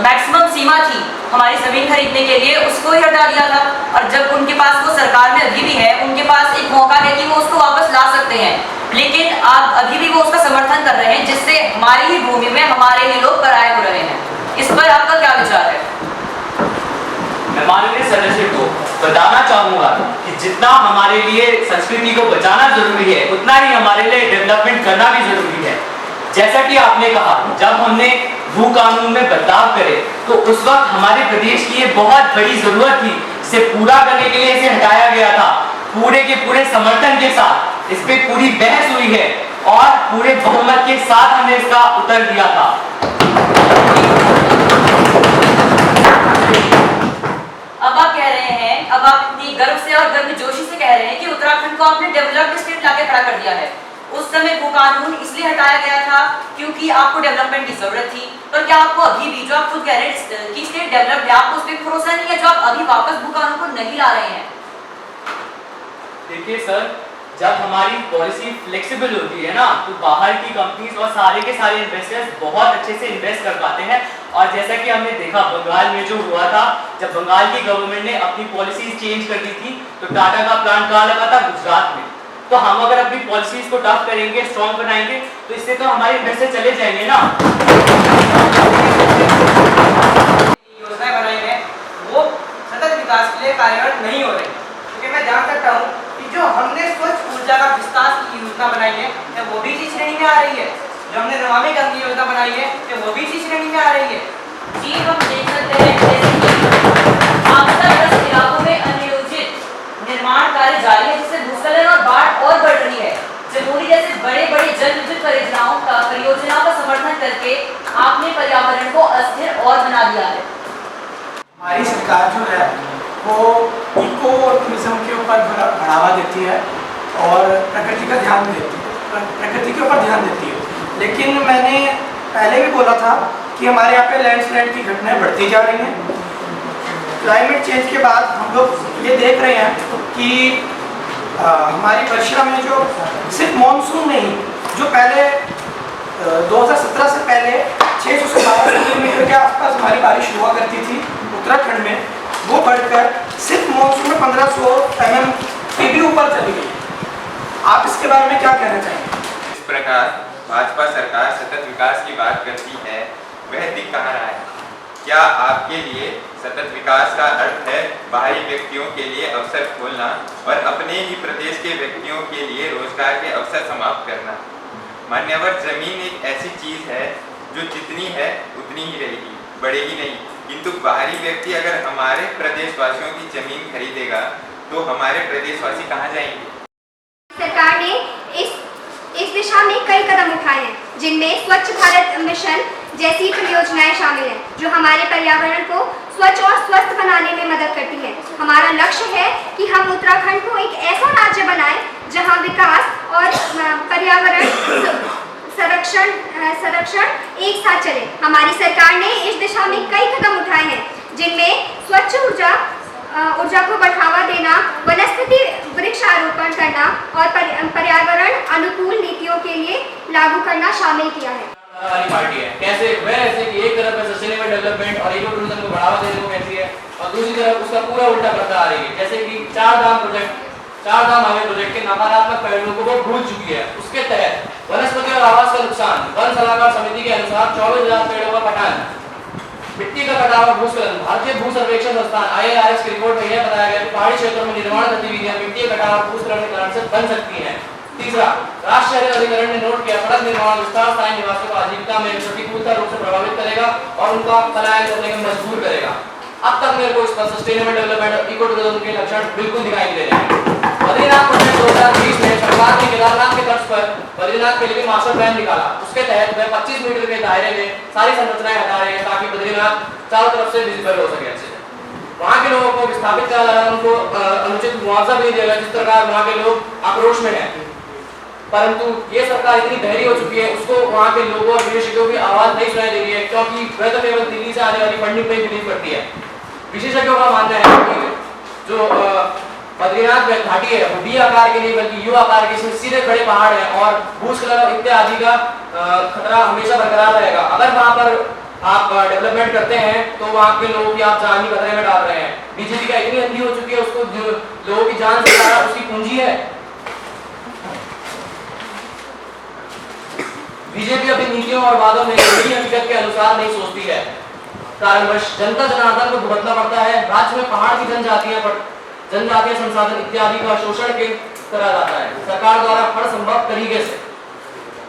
Maximum सीमा थी हमारी ज़मीन खरीदने के लिए, उसको ही हटा दिया था। और जब उनके पास वो सरकार में अभी भी है, उनके पास एक मौका है कि वो उसको वापस ला सकते हैं, लेकिन आप अभी भी वो उसका समर्थन कर रहे हैं, जिससे हमारी ही भूमि में हमारे ही लोग पराये हो रहे हैं। इस पर आपका क्या विचार है? मैं माननीय सदस्य को बताना चाहूंगा कि जितना हमारे लिए संस्कृति को बचाना जरूरी है, उतना ही हमारे लिए डेवलपमेंट करना भी जरूरी है। जैसा कि आपने कहा, जब हमने भू कानून में बदलाव करे तो उस वक्त हमारे प्रदेश की ये बहुत बड़ी जरूरत थी। इसे पूरा करने के लिए इसे हटाया गया था। पूरे के पूरे समर्थन के साथ इस पे पूरी बहस हुई है और पूरे बहुमत के साथ हमने इसका उत्तर दिया था। अब आप कह रहे हैं, अब आप इतनी गर्व से और गर्मजोशी से कह रहे हैं कि उत्तराखंड को आपने डेवलप्ड स्टेट लाके खड़ा कर दिया है। उस समय वो कानून इसलिए हटाया गया था क्योंकि आपको डेवलपमेंट की जरूरत थी, पर क्या आपको अभी भी, जो आप खुद कह रहे हैं कि स्टेट डेवलप्ड है, आपको उस पर भरोसा नहीं है जो आप अभी वापस वो कानून को नहीं ला रहे हैं? देखिए सर, जब हमारी पॉलिसी फ्लेक्सिबल होती है ना, तो बाहर की कंपनीज और सारे के सारे इन्वेस्टर्स बहुत अच्छे से इन्वेस्ट कर पाते हैं। और जैसा कि हमने देखा बंगाल में जो हुआ था, जब बंगाल की गवर्नमेंट ने अपनी पॉलिसीज चेंज कर दी थी, तो टाटा का प्लांट कहाँ लगा था? गुजरात में। तो हम अगर अपनी पॉलिसीज को टफ करेंगे, स्ट्रॉन्ग बनाएंगे, तो इससे तो हमारे इन्वेस्टर चले जाएंगे ना। योजनाएं बनाई है वो सतत विकास के लिए कार्यरत नहीं हो रही, क्योंकि मैं जान सकता हूँ कि जो हमने स्वच्छ ऊर्जा का विस्तार की योजना बनाई है, क्या वो भी इसी श्रेणी में आ रही है? जो हमने नमामि गंगे योजना बनाई है, क्या वो भी इसी श्रेणी में आ रही है? जी, हम देख सकते हैं जैसे कि आपदाग्रस्त इलाकों में अनियोजित निर्माण कार्य जारी है, जिससे भूस्खलन और बाढ़ और बढ़ रही है। जमुई जैसे बड़े बड़े जल विद्युत परियोजनाओं का समर्थन करके आपने पर्यावरण को अस्थिर और बना दिया है। हमारी सरकार जो है वो इको टूरिज्म के ऊपर बढ़ावा देती है और प्रकृति का ध्यान देती है, प्रकृति के ऊपर ध्यान देती है। लेकिन मैंने पहले भी बोला था कि हमारे यहाँ पे लैंडस्लाइड की घटनाएं बढ़ती जा रही हैं। क्लाइमेट चेंज के बाद हम लोग ये देख रहे हैं कि हमारी वर्षा में जो सिर्फ मानसून नहीं, जो पहले 2017 से पहले 600 से 1200 किलोमीटर के आसपास हमारी बारिश हुआ करती थी उत्तराखंड में, वो बढ़कर सिर्फ मानसून में 1500 mm के भी ऊपर चली गई। आप इसके बारे में क्या कहना चाहेंगे? इस प्रकार भाजपा सरकार सतत विकास की बात करती है, वह दिख कहाँ रहा है? क्या आपके लिए सतत विकास का अर्थ है बाहरी व्यक्तियों के लिए अवसर खोलना और अपने ही प्रदेश के व्यक्तियों के लिए रोजगार के अवसर समाप्त करना? मान्यवर, जमीन एक ऐसी चीज है जो जितनी है उतनी ही रहेगी, बढ़ेगी नहीं। किंतु बाहरी व्यक्ति अगर हमारे प्रदेशवासियों की जमीन खरीदेगा तो हमारे प्रदेशवासी कहाँ जाएंगे? सरकार ने इस दिशा में कई कदम उठाए हैं, जिनमें स्वच्छ भारत मिशन जैसी परियोजनाएं शामिल हैं, जो हमारे पर्यावरण को स्वच्छ और स्वस्थ बनाने में मदद करती है। हमारा लक्ष्य है कि हम उत्तराखंड को एक ऐसा राज्य बनाएं जहां विकास और पर्यावरण संरक्षण एक साथ चले। हमारी सरकार ने इस दिशा में कई कदम उठाए हैं, जिनमें स्वच्छ ऊर्जा को बढ़ावा देना, वनस्पति वृक्षारोपण करना और पर्यावरण अनुकूल नीतियों के लिए लागू करना शामिल किया है। वाली पार्टी है, कैसे वह ऐसे कि एक तरफ सस्टेनेबल डेवलपमेंट और इको टूरिज्म को बढ़ावा देने को कहती है और दूसरी तरफ उसका पूरा उल्टा करता आ रही है। जैसे कि चार धाम हाईवे प्रोजेक्ट के नकारात्मक पहलुओं को वो भूल चुकी है। उसके तहत वनस्पति और आवास का नुकसान, वन सलाहकार समिति के अनुसार 24,000 पेड़ों का कटान, मिट्टी का कटाव और भूस्खलन। भारतीय भू सर्वेक्षण संस्थान IARS की रिपोर्ट में यह बताया गया कि पहाड़ी क्षेत्रों में निर्माण गतिविधियां मिट्टी का कटाव और भूस्खलन के कारण से बन सकती हैं। तीसरा, राष्ट्रीय हरित अधिकरण ने नोट किया, सड़क निर्माण विस्तार स्थानीय निवासियों को आजीविका में प्रतिकूलता रूप से प्रभावित करेगा और उनका पलायन करने में मजबूर करेगा। अब तक मेरे को इस पर सस्टेनेबल डेवलपमेंट और इको टूरिज्म के लक्षण बिल्कुल दिखाई दे रहे हैं। बद्रीनाथ प्रोजेक्ट 2020 में सरकार ने केदारनाथ के तर्ज पर बद्रीनाथ के लिए मास्टर प्लान निकाला। उसके तहत वह 25 मीटर के दायरे में सारी संरचनाएं हटा रहे हैं ताकि बद्रीनाथ चारों तरफ से विजिबल हो सके। अच्छे वहाँ के लोगों को विस्थापित किया जा रहा है, उनको अनुचित मुआवजा भी नहीं दिया गया, जिस प्रकार वहाँ के लोग आक्रोश में हैं। परंतु ये सरकार इतनी बहरी हो चुकी है, उसको वहाँ के लोगों और विशेषज्ञों की आवाज नहीं सुनाई दे रही है, क्योंकि वह तो केवल दिल्ली से आने वाली फंडिंग पर ही बिलीव करती है। विशेषज्ञों का मानना है कि जो बद्रीनाथ घाटी है वो डी आकार के नहीं बल्कि यू आकार के, इसमें सीधे खड़े पहाड़ है और भूस्खलन इत्यादि का खतरा हमेशा बरकरार रहेगा। अगर वहाँ पर आप डेवलपमेंट करते हैं तो वहाँ के लोगों की आप जान ही खतरे में डाल रहे हैं। बीजेपी का इतनी अंधी हो चुकी है, उसको लोगों की जान से ज्यादा उसकी पूंजी है। बीजेपी अपनी नीतियों और वादों में यही हकीकत के अनुसार नहीं सोचती है। कारणवश जनता जनार्दन को भुगतना पड़ता है। राज्य में पहाड़ की जनजातीय संसाधन इत्यादि का शोषण करा जाता है सरकार द्वारा हर संभव तरीके से।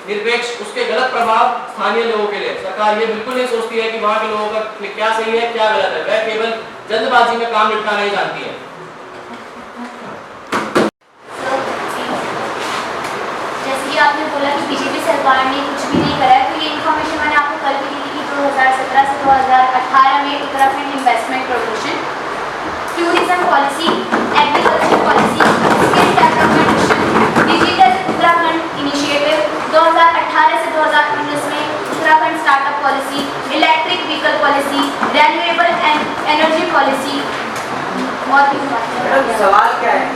निरपेक्ष उसके गलत प्रभाव स्थानीय लोगों के लिए सरकार ये बिल्कुल नहीं सोचती है कि वहाँ के लोगों का क्या सही है क्या गलत है। वह केवल जल्दबाजी में काम निपटाना नहीं जानती है। जैसे कि आपने बोला कि बीजेपी सरकार ने कुछ भी नहीं करा है, तो ये इन्फॉर्मेशन मैंने आपको कल भी दी थी कि 2017 से 2018 में Uttarakhand investment promotion, tourism policy, agriculture policy, skill development mission, digital Uttarakhand initiative, 2018 से 2019 में Uttarakhand startup policy, electric vehicle policy, renewable energy policy, बहुत ही मैडम सवाल क्या है?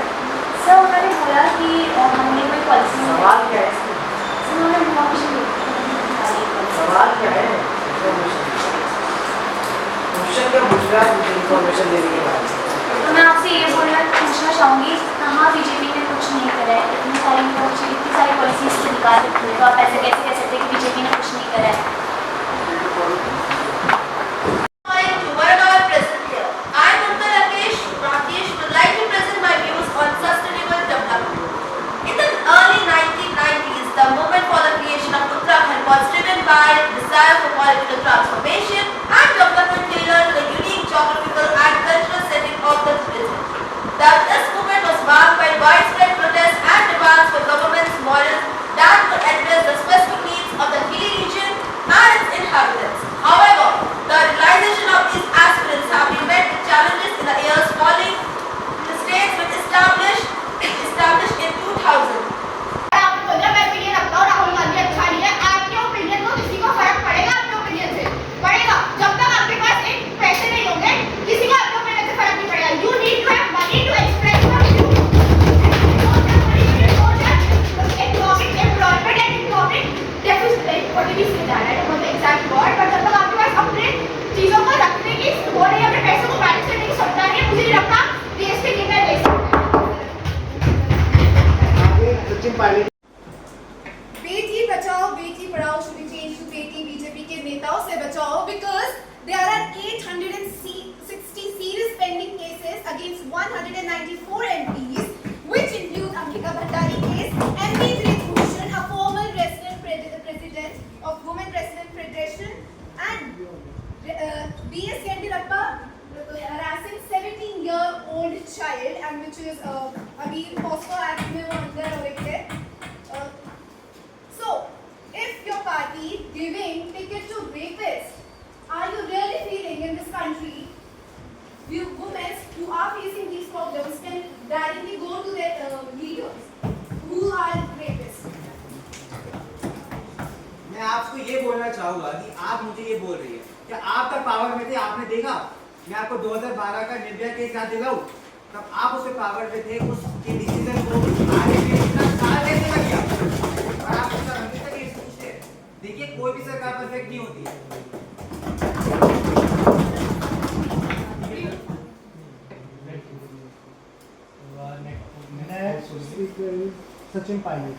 सर उन्होंने बोला कि हमने कोई पॉलिसी सवाल क्या है? सर उन्होंने इन्फॉर्मेशन सवाल क्या है? क्वेश्चन क्या पूछ रहा है इन्फॉर्मेशन देने के बाद? तो मैं आपसे ये पूछना चाहूँगी, कहाँ बीजेपी ने कुछ नहीं करा है? इतनी सारी इन्फॉर्मेशन, इतनी सारी पॉलिसीज से निकाल रखी है, तो आप ऐसे कैसे कह सकते हैं कि बीजेपी ने कुछ नहीं करा है? Political transformation and development tailored to the unique geographical and cultural setting of the region. This movement was marked by widespread protests and demands for government's models that could address the specific needs of the hilly region and its inhabitants. However, the realization of these aspirations have been met with challenges in the years following. The states were established in 2000. Rahul Gandhi अच्छा नहीं है, आपके opinion को किसी को फर्क पड़ेगा? आपके ओपिनियन से पड़ेगा? जब तक आपके पास एक पैसे नहीं होंगे, किसी को आपके ओपिनियन से फर्क नहीं पड़ेगा। You need to have money to express your view. Economic employment and economic deficit. What did you say that? I don't know the exact word, but जब तक आपके पास अपने चीजों को रखने की वो नहीं, अपने पैसों को मैनेज करने की क्षमता नहीं है, मुझे नहीं लगता देश के निर्णय ले सकते हैं। Beti Bachao Beti Padhao should be changed to बेटी बीजेपी के नेताओं से बचाओ, because there are 860 serious pending cases against 194 MPs, which include Ambika Bhandari case, MP Brij Bhushan, a former president of Women President Federation, and B.S. Yediyurappa harassing 17-year-old child, and which is अभी POSCO Act में वो अंदर हो रही है. So, if your party giving ticket to rapists, are you really feeling in this country, you women who are facing these problems can directly go to their leaders who are rapists? मैं आपको ये बोलना चाहूँगा कि आप मुझे ये बोल रही है कि आप तक पावर में थे, आपने देखा मैं आपको 2012 का निर्भया केस याद दिलाऊं, तब आप उसके पावर में थे, उसके डिसीजन को आगे भी इतना साल कैसे लग गया? और आप उसका अभी तक ये सोचते हैं। देखिए कोई भी सरकार परफेक्ट नहीं होती है। सचिन पायलट।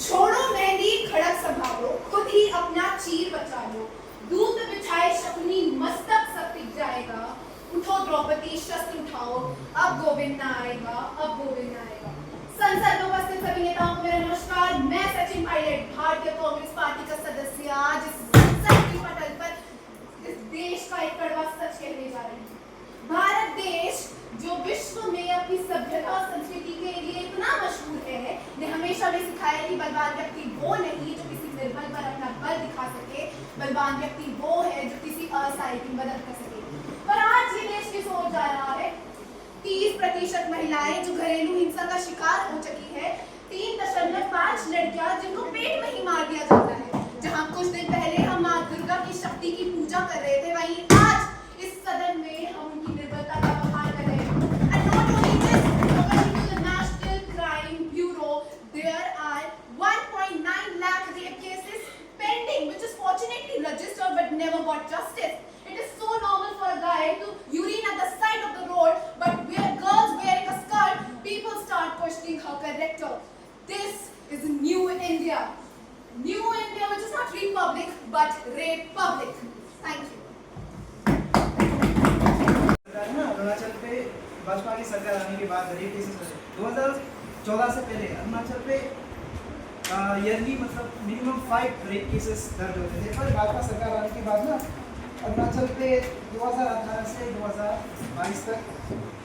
छोड़ो मेहंदी खड़क संभालो, खुद ही अपना चीर बचा लो, दूत बिछाए शकुनी मस्तक सब टिक जाएगा, उठो द्रौपदी शस्त्र उठाओ, अब गोविंद ना आएगा, अब गोविंद ना आएगा। संसद में उपस्थित सभी नेताओं को मेरा नमस्कार। मैं सचिन पायलट, भारतीय कांग्रेस पार्टी का सदस्य, आज इस संसद की पटल पर इस देश का एक कड़वा सच कहने जा रही हूँ। भारत देश जो विश्व में अपनी सभ्यता और संस्कृति के लिए इतना मशहूर है, ने हमेशा हमें सिखाया कि बलवान व्यक्ति वो नहीं जो किसी निर्बल पर अपना बल दिखा सके, बलवान व्यक्ति वो है जो किसी असहाय की मदद कर सके। पर आज ये देश किस ओर जा रहा है? 30% महिलाएं जो घरेलू हिंसा का शिकार हो चुकी है, 3.5 लड़कियां जिनको पेट में ही मार दिया जाता है। जहां कुछ दिन पहले हम मां दुर्गा की शक्ति की पूजा कर रहे थे, वहीं आज इस सदन में हम उनकी निर्बलता का बखान कर रहे हैं। And not only this, according to the National Crime Bureau, there are 1 about justice. It is so normal for a guy to urine at the side of the road, but where girls wearing a skirt, people start questioning her character. This is new India. New India, which is not republic, but republic. Thank you. Arunachal पे भाजपा की सरकार आने के बाद rape cases 2014 से पहले अरुणाचल पे yearly मतलब मिनिमम 5 रेप केसेस दर्ज होते थे, पर भाजपा सरकार आने के बाद ना अरुणाचल पे 2018 से 2022 तक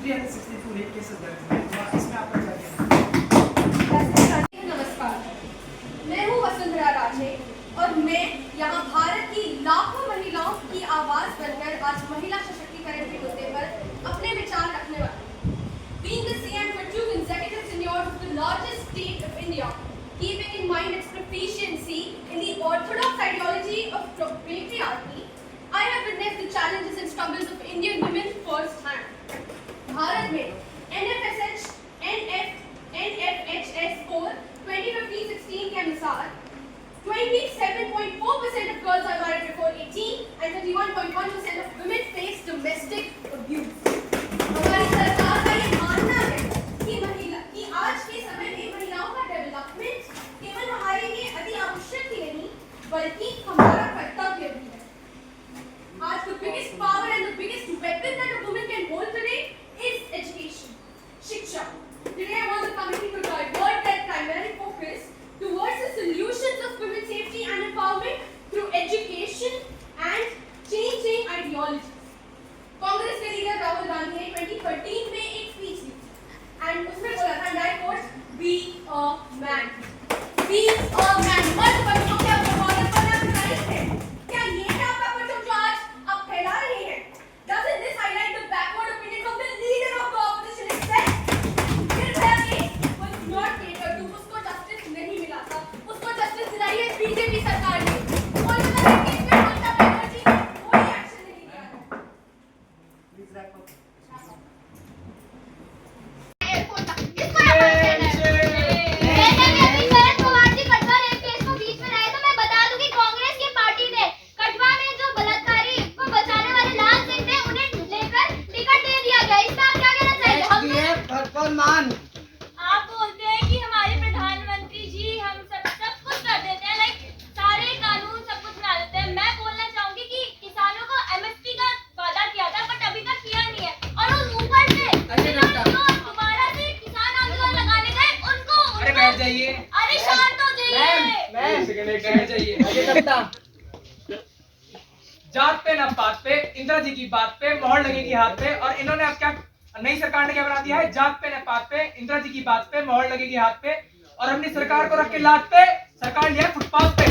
362 रेप केसेस दर्ज हुए। तो इसमें आपका क्या कहना है? नमस्कार, मैं हूँ वसुंधरा राजे और मैं यहाँ भारत की लाखों महिलाओं की आवाज बनकर आज महिला सशक्तिकरण के मुद्दे पर अपने विचार रखने वाली हूँ। Being the CM for 2 consecutive tenures of the largest state of India, keeping in mind its proficiency in the orthodox ideology of patriarchy, I have witnessed the challenges and struggles of Indian women firsthand. Bharat में NFHS score 2015-16 के अनुसार 27.4% of girls are married before 18 and 31.1% of women face domestic abuse. हमारी सरकार का ये मानना है कि आज के समय में महिलाओं का डेवलपमेंट केवल हमारे लिए अति आवश्यक ही नहीं बल्कि हमारा कर्तव्य भी है। आज the biggest power and the biggest weapon that a woman can hold today is education, shiksha. Today I want the committee to divert their primary focus towards the solutions of women's safety and empowerment through education and changing ideologies. Congress के leader Rahul Gandhi ने 2013 में एक speech the and उसमें बोला था and I quote, be a man. Be a man. मर्द बच्चों के आप औरत बनना सिखाई है। क्या ये है आपका परचम जो आज आप फैला रहे हैं? Doesn't this highlight the backward opinion of the leader of the opposition itself? Nirbhaya case was not catered to, उसको justice नहीं मिला था, उसको justice दिलाई है बीजेपी सरकार ने। कोलकाता के केस में ममता बनर्जी ने कोई एक्शन नहीं लिया है। Please wrap up. मैंने भी अभी शरद पवार जी कटवा रेप केस को बीच में लाए, तो मैं बता दूं कि कांग्रेस की पार्टी ने कटवा में जो बलात्कारी को बचाने वाले लाल सिंह थे उन्हें लेकर टिकट दे दिया गया। इसमें आप क्या कहना चाहिए? आप बोलते हैं कि हमारे प्रधानमंत्री जी हम सब कुछ कर देते हैं, लाइक सारे कानून सब कुछ बना देते हैं। मैं बोलना चाहूंगी कि किसानों को एमएसपी का वादा किया था बट अभी तक किया नहीं है, और उस ऊपर से दोबारा से किसान आंदोलन लगाने गए उनको अरे शांत हो जाइए। जात पे न पात पे, इंदिरा जी की बात पे मोहर लगेगी हाथ पे, और इन्होंने अब क्या नई सरकार ने क्या बना दिया है? जात पे न पात पे, इंदिरा जी की बात पे मोहर लगेगी हाथ पे, और अपनी सरकार को रख के लात पे सरकार लिया फुटपाथ पे।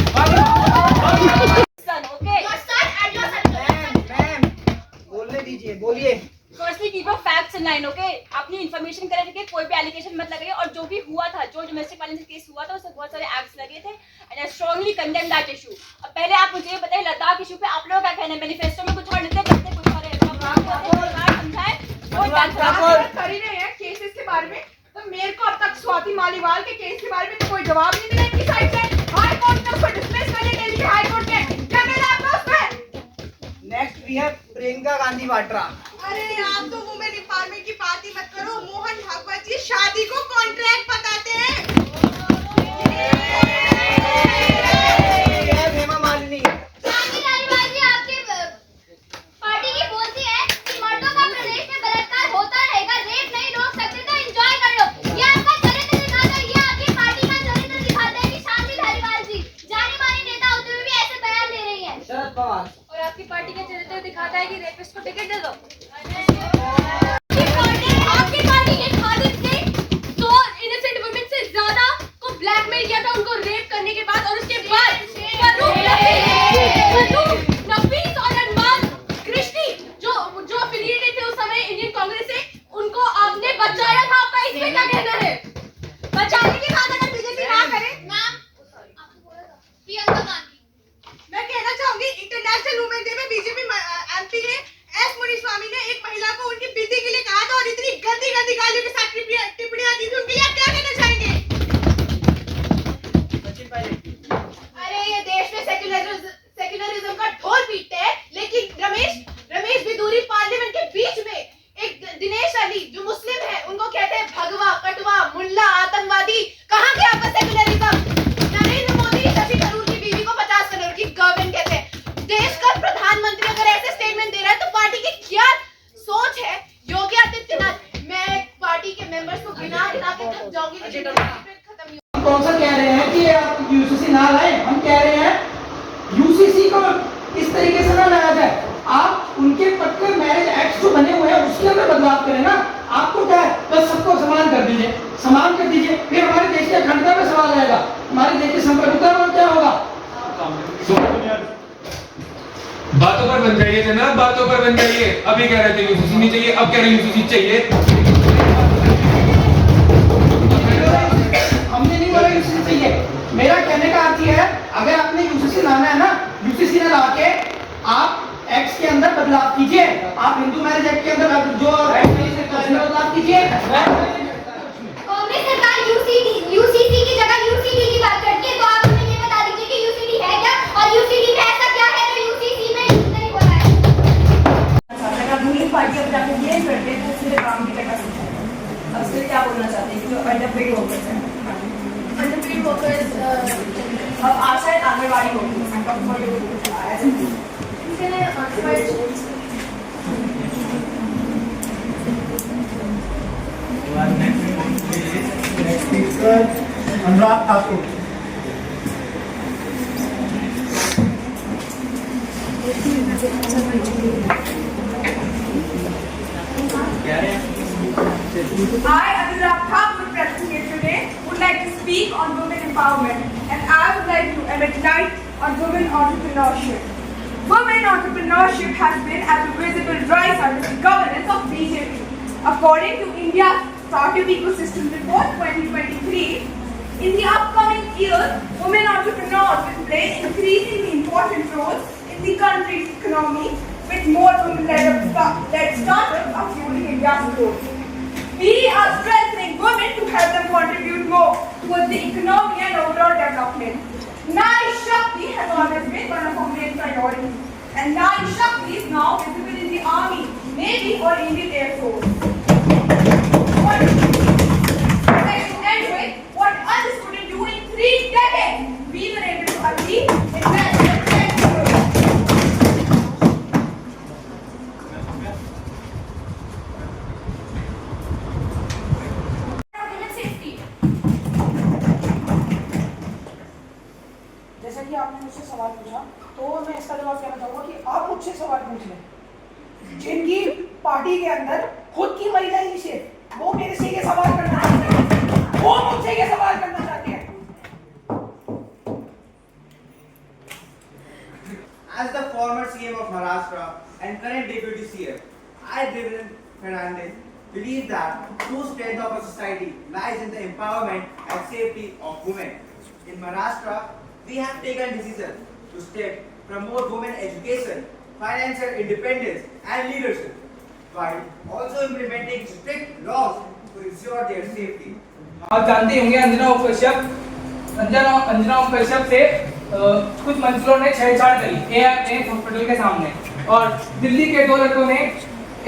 बोलने दीजिए, बोलिए। Firstly, keep your facts in line, okay? अपनी इन्फॉर्मेशन करें कि कोई भी एलिगेशन मत लगाइए, और जो भी हुआ था, जो डोमेस्टिक वायलेंस केस हुआ था उससे बहुत सारे एक्ट्स लगे थे and I strongly condemn that issue. अब पहले आप मुझे ये बताइए लद्दाख इशू पे आप लोगों का कहना है? मैनिफेस्टो में कुछ और लिखते करते कुछ और है, समझाए कोई बात कर ही रहे हैं केसेस के बारे में। तो मेरे को अब तक स्वाति मालीवाल के केस के बारे में तो कोई जवाब नहीं मिला इनकी साइड से। हाई कोर्ट ने उसको डिसमिस करने के लिए हाई कोर्ट ने क्या मिला आपको उसमें? Next we have Priyanka Gandhi Vadra. अरे आप तो वुमेन एम्पावरमेंट की बात ही मत करो। मोहन भागवत जी शादी को कॉन्ट्रैक्ट बताते हैं। हेमा मालिनी। शांति धारीवाल जी आपकी पार्टी की बोलती है कि मर्दों का प्रदेश में बलात्कार होता रहेगा, रेप नहीं रोक सकते तो एंजॉय कर लो। ये आपका चरित्र दिखाता है, ये आपकी पार्टी का चरित्र दिखाता है कि शांति धारीवाल जी जानी मानी नेता होते हुए भी ऐसे बयान दे रही है। शरद पवार। और आपकी पार्टी का चरित्र दिखाता है कि रेपिस्ट को टिकट दे दो। आपकी पार्टी के खालिद ने 100 इनोसेंट वुमेन से ज्यादा को ब्लैकमेल किया था उनको रेप करने के बाद, और उसके बाद नफीस और अनमान कृष्णि जो एफिलिएटेड थे उस समय इंडियन कांग्रेस से, उनको आपने बचाया था। आपका इसमें क्या कहना है? बचाने की बात अगर बीजेपी ना करे। प्रियंका गांधी। मैं कहना चाहूंगी इंटरनेशनल वुमेन डे में बीजेपी एमपी ने एस मुनीस्वामी ने एक महिला को उनकी बेटी के लिए कहा था और इतनी गंदी गंदी गालियों के बातों पर बन जाइए जनाब, बातों पर बन जाइए। अभी कह रहे थे यूसीसी नहीं चाहिए, अब कह रहे यूसीसी चाहिए। हमने नहीं बोला यूसीसी चाहिए। मेरा कहने का अर्थ ये है, अगर आपने यूसीसी लाना है ना, यूसीसी ने लाके आप एक्ट के अंदर बदलाव कीजिए। आप हिंदू मैरिज एक्ट के अंदर जो बदलाव कीजिए। कांग्रेस सरकार यूसीसी की जगह यूसीडी की बात करती है, तो आप हमें ये बता दीजिए कि यूसीडी है क्या और यूसीडी में ऐसा क्या है जो यूसीसी में नहीं हो रहा है। रूलिंग पार्टी अब जाकर ये करते हैं तो उसमें काम भी करना सीखा है। अब उससे क्या बोलना चाहते हैं कि जो अंडरपेड वर्कर्स हैं, अंडरपेड वर्कर्स अब आशा आंगनवाड़ी होगी Anurag Thakur. I, Anurag Thakur, present here today, would like to speak on women empowerment, and I would like to emit light on women entrepreneurship. Women entrepreneurship has been at a visible rise under the governance of BJP. According to India's Startup Ecosystem Report 2023, in the upcoming years, women entrepreneurs will play increasingly important roles in the country's economy, with more women-led startups are fueling India's growth. We are strengthening women to help them contribute more towards the economy and overall development. Nari Shakti has always been one of our main priorities, and Nari Shakti is now visible in the Army, Navy or Indian Air Force. What others couldn't do in 3 decades, we were able to achieve in less than 10 years. जैसा कि आपने मुझसे सवाल पूछा, तो मैं इसका जवाब कहना चाहूँगा कि आप मुझसे सवाल पूछ लें जिनकी पार्टी के अंदर खुद की महिला ही निषेध, वो मेरे से ये सवाल करना चाहते हैं, वो मुझसे ये सवाल करना चाहते हैं। As the former CM of Maharashtra and current Deputy CM, I, Devendra Fernandes, believe that true strength of a society lies in the empowerment and safety of women. In Maharashtra, we have taken decision to promote women education, financial independence and leadership, while also implementing strict laws to ensure their safety. आप जानते होंगे अंजना उप कश्यप से कुछ मंत्रियों ने छेड़छाड़ करी एएमएस हॉस्पिटल के सामने, और दिल्ली के 2 लड़कों ने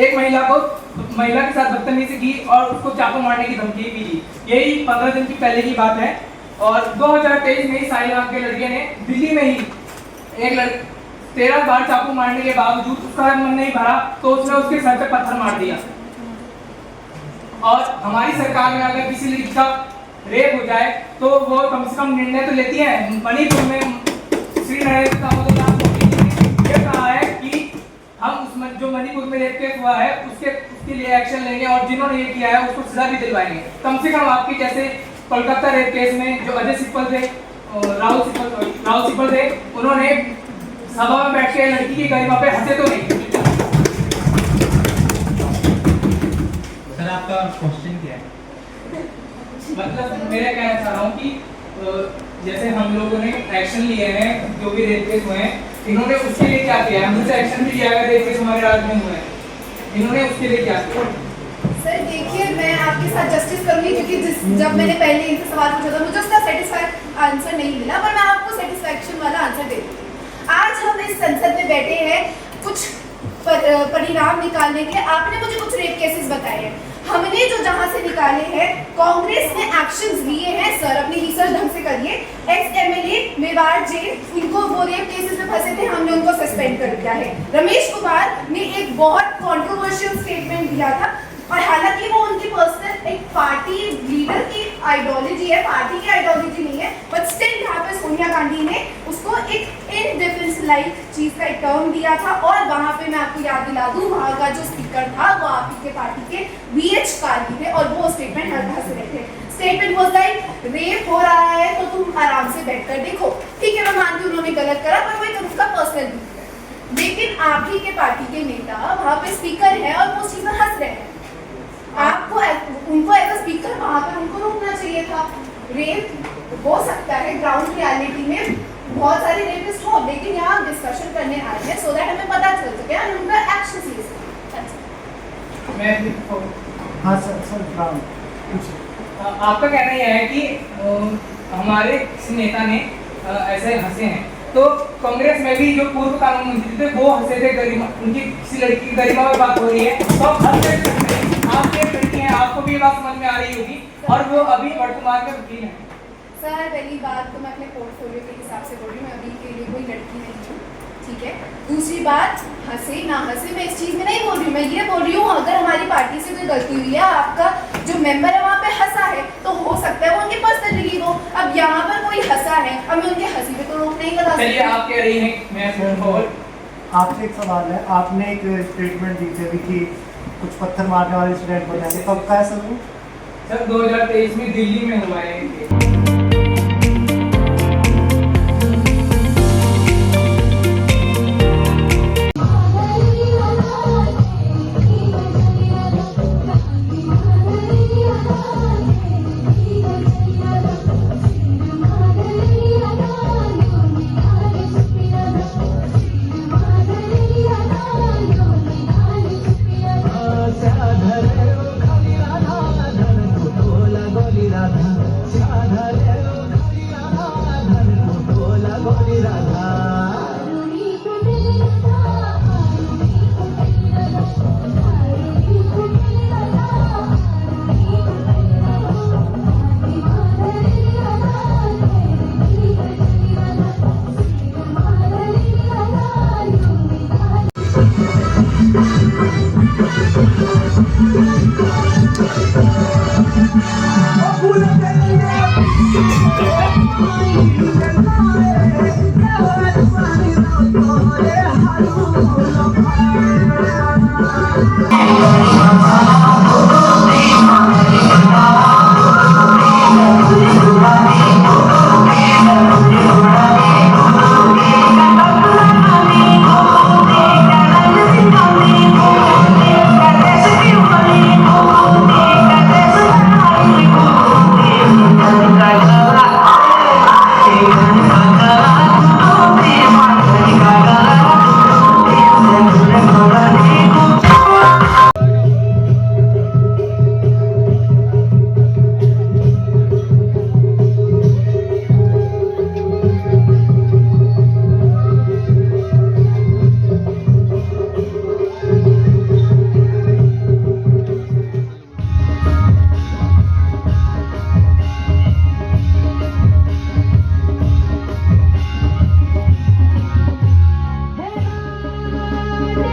एक महिला के साथ बदतमीजी की और उसको चाकू मारने की धमकी भी दी। यही 15 दिन की पहले की बात है। और 2023 में ही साई नाम के लड़के ने दिल्ली में ही 13 बार चाकू मारने के बावजूद उसका मन नहीं भरा तो उसने उसके सर पे पत्थर मार दिया। और हमारी सरकार में अगर किसी लड़की का रेप हो जाए तो वो कम से कम निर्णय तो लेती है। मणिपुर में श्रीनगर का ये कहा है कि हम उस जो मणिपुर में रेप केस हुआ है उसके लिए एक्शन लेंगे और जिन्होंने ये किया है उसको सजा भी दिलवाएंगे। कम से कम आपकी जैसे कोलकाता रेप केस में जो अजय सिब्बल थे, राहुल सिब्बल थे, उन्होंने सभा में बैठ के लड़की की गरिमा पे हंसे तो नहीं। सर आपका क्वेश्चन क्या है? मतलब मेरा कहना चाह रहा हूँ कि जैसे हम लोगों ने एक्शन लिए हैं जो भी रेप केस हुए हैं, इन्होंने उसके लिए क्या किया है? मुझसे एक्शन भी लिया गया रेप केस हमारे राज्य में हुए हैं, इन्होंने उसके लिए क्या किया? सर देखिए, मैं आपके साथ जस्टिस करूंगी क्योंकि जब मैंने पहले इनसे सवाल पूछा था मुझे उसका सेटिस्फाइड आंसर नहीं मिला, पर मैं आपको सेटिस्फैक्शन वाला आंसर दे दूँगी। आज हम इस संसद में बैठे हैं कुछ परिणाम निकालने के लिए। आपने मुझे कुछ रेप केसेस बताए हैं, हमने जो जहां से निकाले हैं कांग्रेस ने एक्शंस लिए हैं। सर अपनी रिसर्च ढंग से करिए। एक्स एमएलए मेवाड़ जेल, उनको वो रेप केसेस में फंसे थे, हमने उनको सस्पेंड कर दिया है। रमेश कुमार ने एक बहुत कंट्रोवर्शियल स्टेटमेंट दिया था और हालांकि वो उनकी पर्सनल एक पार्टी लीडर की आइडियोलॉजी है, पार्टी की आइडियोलॉजी नहीं है, बट स्टिल यहाँ पे सोनिया गांधी ने उसको एक इन डिफेंस लाइक चीज का एक टर्म दिया था। और वहाँ पे मैं आपको याद दिला दूं, वहाँ का जो स्पीकर था वो आपके पार्टी के BH कार्गी थे और वो स्टेटमेंट हल्का से रखे। स्टेटमेंट वाज लाइक रेप हो रहा है तो तुम आराम से बैठ कर देखो। ठीक है, मैं मानती हूँ उन्होंने गलत करा, पर वो एक उसका पर्सनल व्यू है। लेकिन आप ही के पार्टी के नेता वहाँ पे स्पीकर है और वो उस चीज़ में हंस रहे हैं। आपको उनको एज अ स्पीकर वहाँ पर उनको रोकना चाहिए था। रेप हो सकता है ग्राउंड रियलिटी में बहुत सारे रेपिस्ट हो, लेकिन यहाँ हम डिस्कशन करने आए हैं सो दैट हमें पता चल सके और उनका एक्शन सीरियस। हाँ सर आपका कहना यह है कि हमारे किसी नेता ने ऐसे हंसे हैं, तो कांग्रेस में भी जो पूर्व कानून मंत्री थे वो हंसे थे, गरिमा उनकी किसी लड़की की गरिमा में बात हो रही है, तो आप हंस सकते हैं। आप एक लड़की हैं, आपको भी ये बात समझ में आ रही होगी, और वो अभी वर्तमान में वकील हैं। सर पहली बात तो मैं अपने पोर्टफोलियो के हिसाब से बोल रही हूँ, मैं अभी के लिए कोई लड़की नहीं हूँ, ठीक है। दूसरी बात, हंसे ना हंसे मैं इस चीज़ में नहीं बोल रही हूँ, मैं ये बोल रही हूँ अगर हमारी पार्टी से कोई गलती हुई है, आपका जो मेंबर है वहाँ पे हंसा है, तो हो सकता है वो उनकी पर्सनल डिलीट हो। अब यहाँ पर कोई हंसा है, अब मैं उनके हंसी पे तो रोक नहीं लगा सकती। चलिए आप कह रही हैं, मैं आपसे एक सवाल है, आपने एक स्टेटमेंट दी थी अभी कि कुछ पत्थर मारने वाले स्टूडेंट बन जाएंगे, कब का है सर? 2023 में दिल्ली में हुआ है।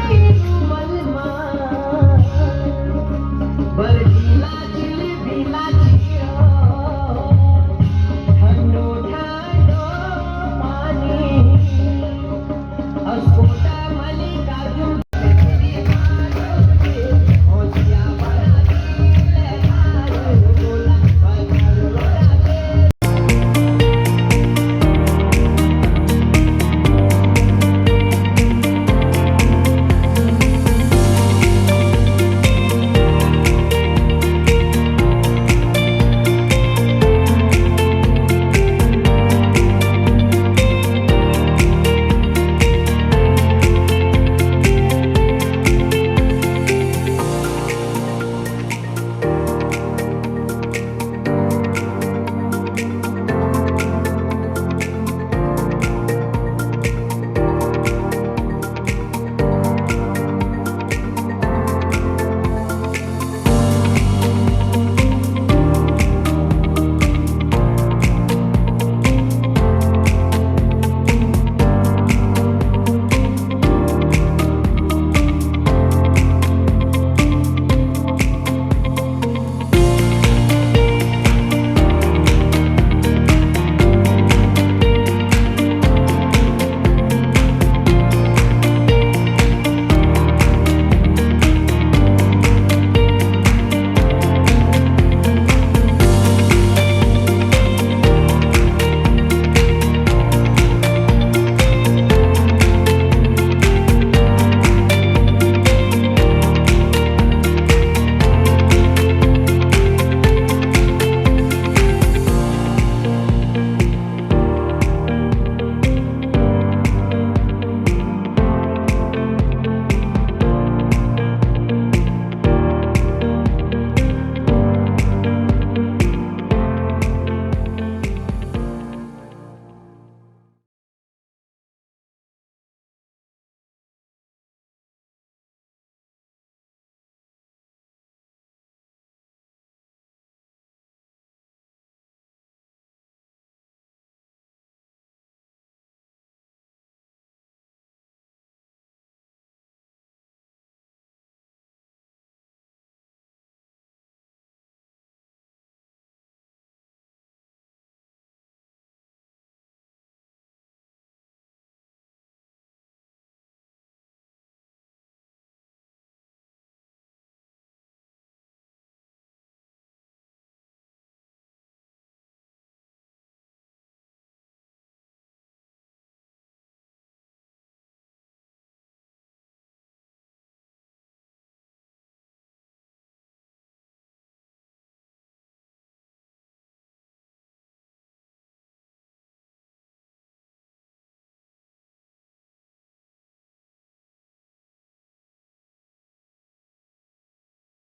Hey